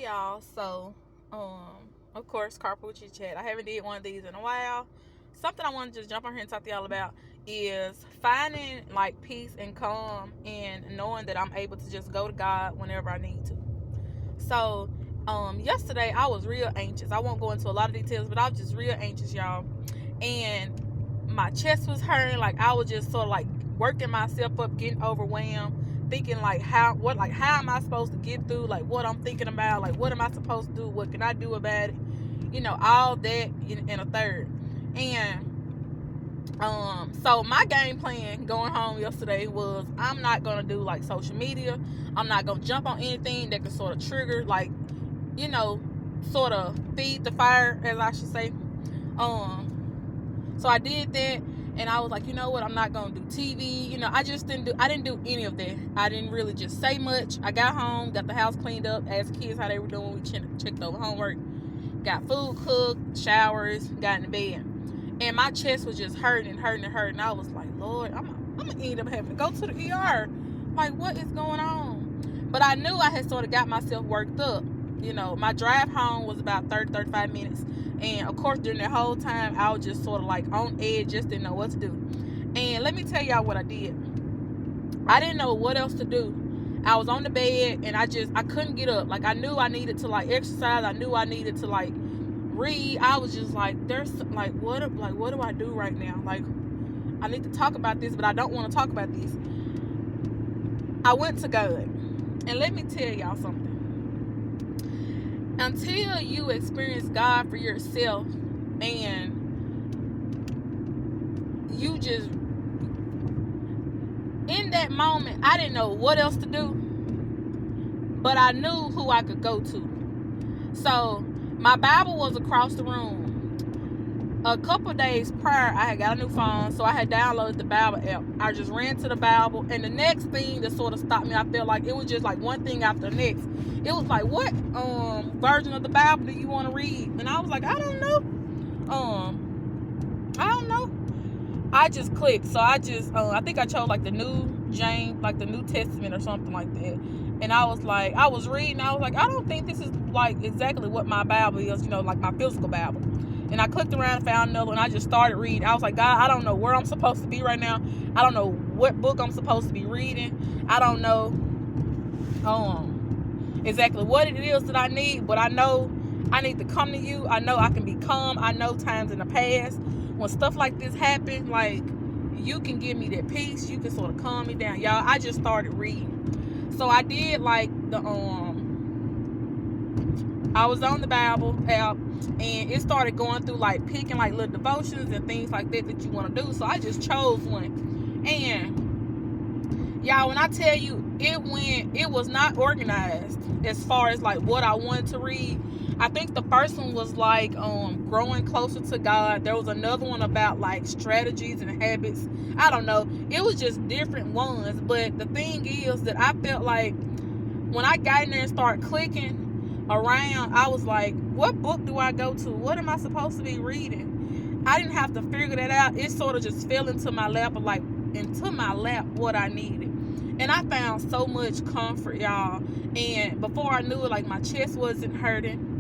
y'all. Of course, carpool chit chat. I haven't did one of these in a while. Something I want to just jump on here and talk to y'all about is finding like peace and calm and knowing that I'm able to just go to God whenever I need to. So, yesterday I was real anxious. I won't go into a lot of details, but I was just real anxious, y'all. And my chest was hurting. Like I was just sort of like working myself up, getting overwhelmed, thinking like how am I supposed to get through, like what I'm thinking about, like what am I supposed to do, what can I do about it, all that in a third. And so my game plan going home yesterday was I'm not gonna do like social media. I'm not gonna jump on anything that could sort of trigger, like, you know, sort of feed the fire, as I should say. So I did that, and I was like, you know what, I'm not gonna do TV. I didn't do any of that. I didn't really just say much. I got home, got the house cleaned up, asked kids how they were doing. We checked over homework, got food cooked, showers, got in the bed. And my chest was just hurting. I was like, Lord, I'm gonna end up having to go to the ER. Like, what is going on? But I knew I had sort of got myself worked up. My drive home was about 35 minutes. And of course, during that whole time, I was just sort of like on edge, just didn't know what to do. And let me tell y'all what I did. I didn't know what else to do. I was on the bed and I couldn't get up. Like, I knew I needed to like exercise. I knew I needed to like read. I was just like, what do I do right now? Like, I need to talk about this, but I don't want to talk about this. I went to God. And let me tell y'all something. Until you experience God for yourself and you just, in that moment, I didn't know what else to do, but I knew who I could go to. So my Bible was across the room. A couple days prior, I had got a new phone, so I had downloaded the Bible app. I just ran to the Bible, and the next thing that sort of stopped me, I felt like it was just like one thing after the next. It was like, what version of the Bible do you want to read? And I was like, I don't know. I just clicked. So I think I chose like the New Testament or something like that. And I was reading, I was like, I don't think this is like exactly what my Bible is, like my physical Bible. And I clicked around and found another one. I just started reading. I was like, God, I don't know where I'm supposed to be right now. I don't know what book I'm supposed to be reading. I don't know exactly what it is that I need, but I know I need to come to you. I know I can be calm. I know times in the past when stuff like this happened, like, you can give me that peace. You can sort of calm me down. Y'all, I just started reading. So I did like I was on the Bible app, and it started going through like picking like little devotions and things like that you want to do. So I just chose one. And y'all, when I tell you it was not organized as far as like what I wanted to read. I think the first one was like growing closer to God. There was another one about like strategies and habits. I don't know. It was just different ones. But the thing is that I felt like when I got in there and started clicking around, I was like, what book do I go to? What am I supposed to be reading? I didn't have to figure that out. It sort of just fell into my lap what I needed. And I found so much comfort, y'all. And before I knew it, like, my chest wasn't hurting.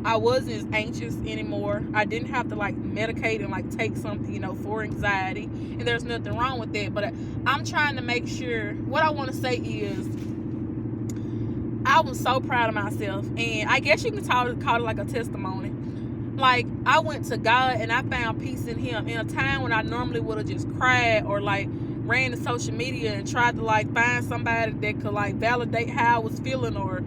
I wasn't as anxious anymore. I didn't have to like medicate and like take something, for anxiety. And there's nothing wrong with that. But I'm trying to make sure, what I want to say is, I was so proud of myself, and I guess you can call it like a testimony. Like, I went to God and I found peace in Him in a time when I normally would have just cried or like ran to social media and tried to like find somebody that could like validate how I was feeling, or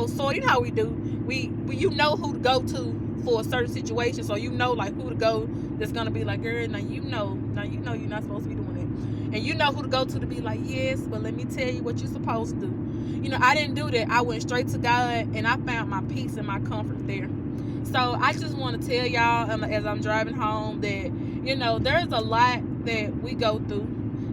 so you know how we do. We who to go to for a certain situation, so like who to go that's gonna be like, girl, now you're not supposed to be doing it, and who to go to be like, yes, but let me tell you what you're supposed to do. I didn't do that. I went straight to God, and I found my peace and my comfort there. So I just want to tell y'all, as I'm driving home, that there's a lot that we go through.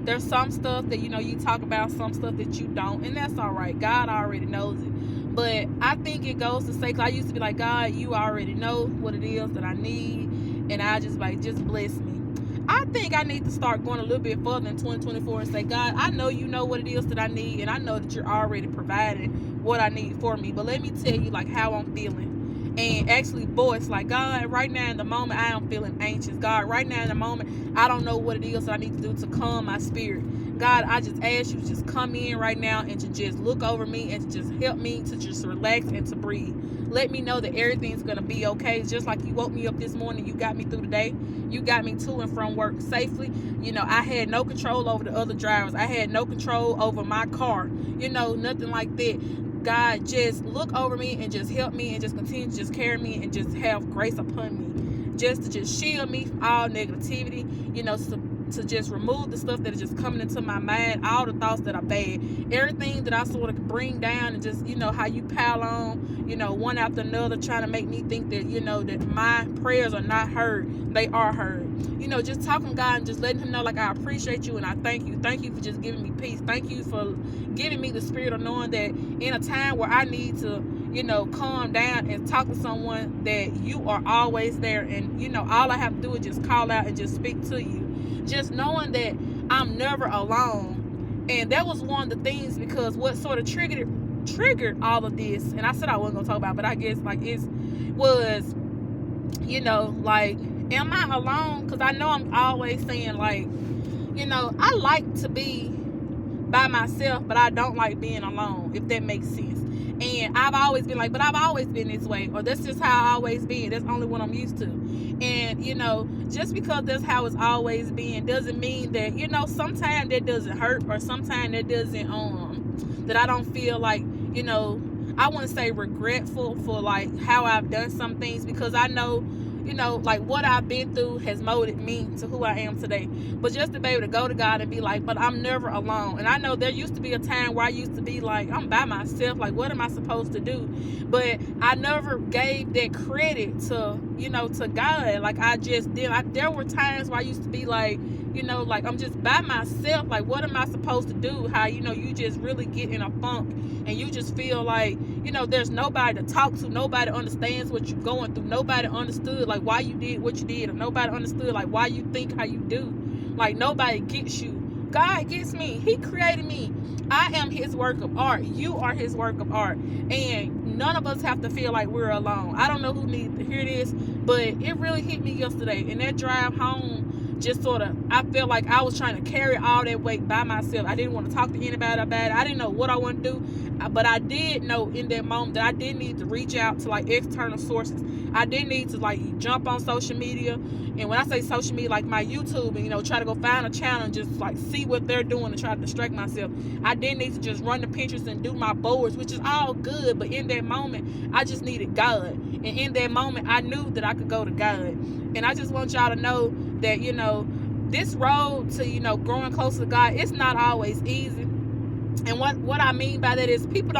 There's some stuff that you talk about, some stuff that you don't, and that's all right. God already knows it. But I think it goes to say, because I used to be like, God, you already know what it is that I need, and I just bless me. I think I need to start going a little bit further in 2024 and say, God, I know you know what it is that I need, and I know that you're already providing what I need for me. But let me tell you, like, how I'm feeling. And actually voice, like, God, right now in the moment, I am feeling anxious. God, right now in the moment, I don't know what it is that I need to do to calm my spirit. God, I just ask you to just come in right now and to just look over me and to just help me to just relax and to breathe. Let me know that everything's going to be okay. Just like you woke me up this morning, you got me through the day. You got me to and from work safely. You know, I had no control over the other drivers. I had no control over my car. You know, nothing like that. God, just look over me and just help me and just continue to just carry me and just have grace upon me. Just to just shield me from all negativity, you know, to just remove the stuff that is just coming into my mind, all the thoughts that are bad, everything that I sort of bring down, and just, you know, how you pile on, you know, one after another, trying to make me think that, you know, that my prayers are not heard. They are heard. You know, just talking to God and just letting him know, like, I appreciate you and I thank you. Thank you for just giving me peace. Thank you for giving me the spirit of knowing that in a time where I need to, you know, calm down and talk to someone, that you are always there. And, you know, all I have to do is just call out and just speak to you. Just knowing that I'm never alone. And that was one of the things, because what sort of triggered all of this, and I said I wasn't gonna talk about it, but I guess, like, it was, you know, like, am I alone? Because I know I'm always saying, like, you know, I like to be by myself, but I don't like being alone, if that makes sense. And I've always been like, but I've always been this way, or that's just how I always been. That's only what I'm used to. And, you know, just because that's how it's always been doesn't mean that, you know, sometimes that doesn't hurt, or sometimes that doesn't, that I don't feel like, you know, I wouldn't say regretful for, like, how I've done some things, because I know, you know, like, what I've been through has molded me to who I am today. But just to be able to go to God and be like, but I'm never alone. And I know there used to be a time where I used to be like, I'm by myself, like, what am I supposed to do? But I never gave that credit to, you know, to God. Like, I just did. There were times where I used to be like, you know, like, I'm just by myself, like, what am I supposed to do? How, you know, you just really get in a funk and you just feel like, you know, there's nobody to talk to, nobody understands what you're going through, nobody understood, like, why you did what you did, or nobody understood, like, why you think how you do. Like, nobody gets you. God gets me. He created me. I am his work of art. You are his work of art. And none of us have to feel like we're alone. I don't know who needs to hear this, but it really hit me yesterday. And that drive home, just sort of, I felt like I was trying to carry all that weight by myself. I didn't want to talk to anybody about it. I didn't know what I want to do, but I did know in that moment that I did need to reach out to, like, external sources. I did need to, like, jump on social media. And when I say social media, like my YouTube, and, you know, try to go find a channel and just, like, see what they're doing and try to distract myself. I did need to just run the Pinterest and do my boards, which is all good. But in that moment, I just needed God. And in that moment, I knew that I could go to God. And I just want y'all to know that, you know, this road to, you know, growing closer to God, it's not always easy. And what I mean by that is, people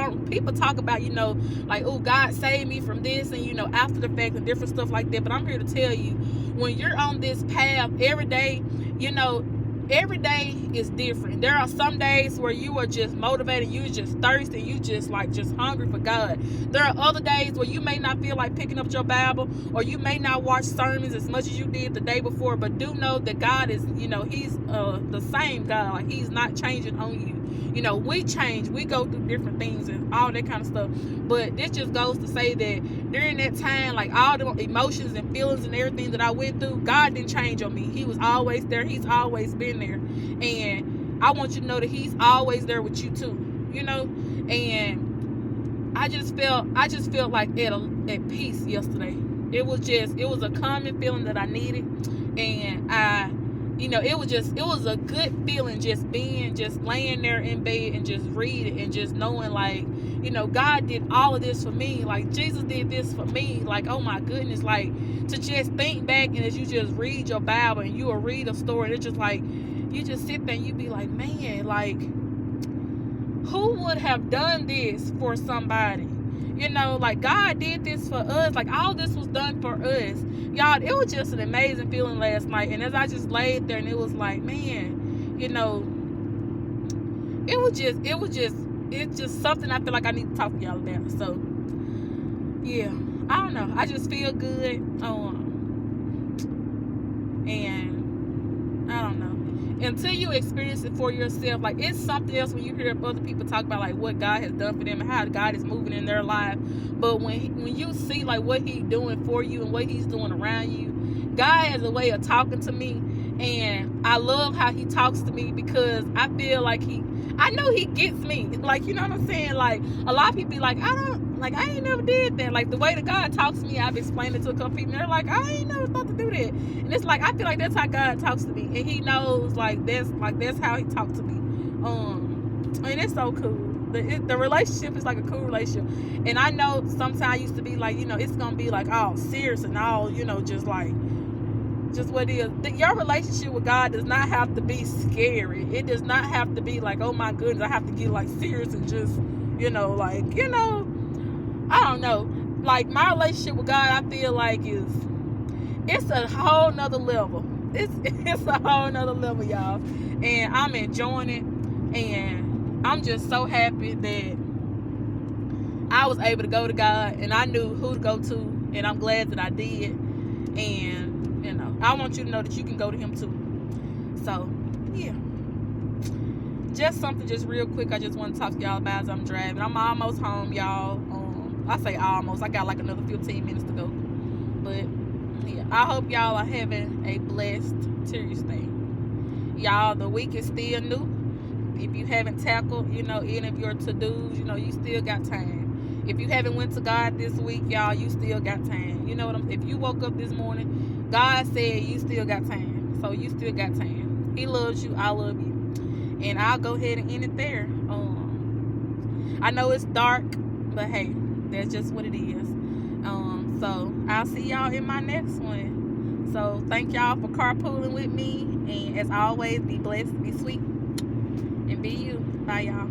talk about, you know, like, oh, God saved me from this, and, you know, after the fact and different stuff like that. But I'm here to tell you, when you're on this path every day, you know, every day is different. There are some days where you are just motivated, you just thirsty, you just, like, just hungry for God. There are other days where you may not feel like picking up your Bible, or you may not watch sermons as much as you did the day before, but do know that God is, you know, he's the same God. Like, he's not changing on you. You know, we change, we go through different things and all that kind of stuff. But this just goes to say that during that time, like, all the emotions and feelings and everything that I went through, God didn't change on me. He was always there. He's always been there. And I want you to know that he's always there with you too, you know. And I just felt like at peace yesterday. It was a calming feeling that I needed. And you know, it was a good feeling, just laying there in bed and just reading and just knowing, like, you know, God did all of this for me. Like, Jesus did this for me. Like, oh my goodness, like, to just think back, and as you just read your Bible and you will read a story, and it's just like, you just sit there and you be like, man, like, who would have done this for somebody? You know, like, God did this for us. Like, all this was done for us. Y'all, it was just an amazing feeling last night. And as I just laid there, and it was like, man, you know, it's just something I feel like I need to talk to y'all about. So, yeah, I don't know. I just feel good. And until you experience it for yourself, like, it's something else when you hear other people talk about like what God has done for them and how God is moving in their life. But when you see like what He's doing for you and what He's doing around you, God has a way of talking to me, and I love how He talks to me, because I feel like I know He gets me. Like, you know what I'm saying? Like, a lot of people be like, I ain't never did that. Like, the way that God talks to me, I've explained it to a couple people, and they're like, I ain't never thought to do that. And it's like, I feel like that's how God talks to me, and He knows like that's how He talks to me. And it's so cool. The relationship is like a cool relationship. And I know sometimes I used to be like, it's gonna be like all serious and all, just what it is. Your relationship with God does not have to be scary. It does not have to be like, oh my goodness, I have to get like serious and just, I don't know. Like, my relationship with God, I feel like it's a whole nother level. It's a whole nother level, y'all. And I'm enjoying it. And I'm just so happy that I was able to go to God, and I knew who to go to, and I'm glad that I did. And I want you to know that you can go to Him too. So yeah, just something just real quick I just want to talk to y'all about as I'm driving. I'm almost home, y'all. I say almost, I got like another 15 minutes to go. But yeah, I hope y'all are having a blessed Tuesday. Y'all, the week is still new. If you haven't tackled, any of your to-dos, you still got time. If you haven't went to God this week, y'all, you still got time. You know what if you woke up this morning, God said you still got time. So you still got time. He loves you, I love you. And I'll go ahead and end it there. I know it's dark, but hey, that's just what it is. So I'll see y'all in my next one. So thank y'all for carpooling with me. And as always, be blessed, be sweet, and be you. Bye, y'all.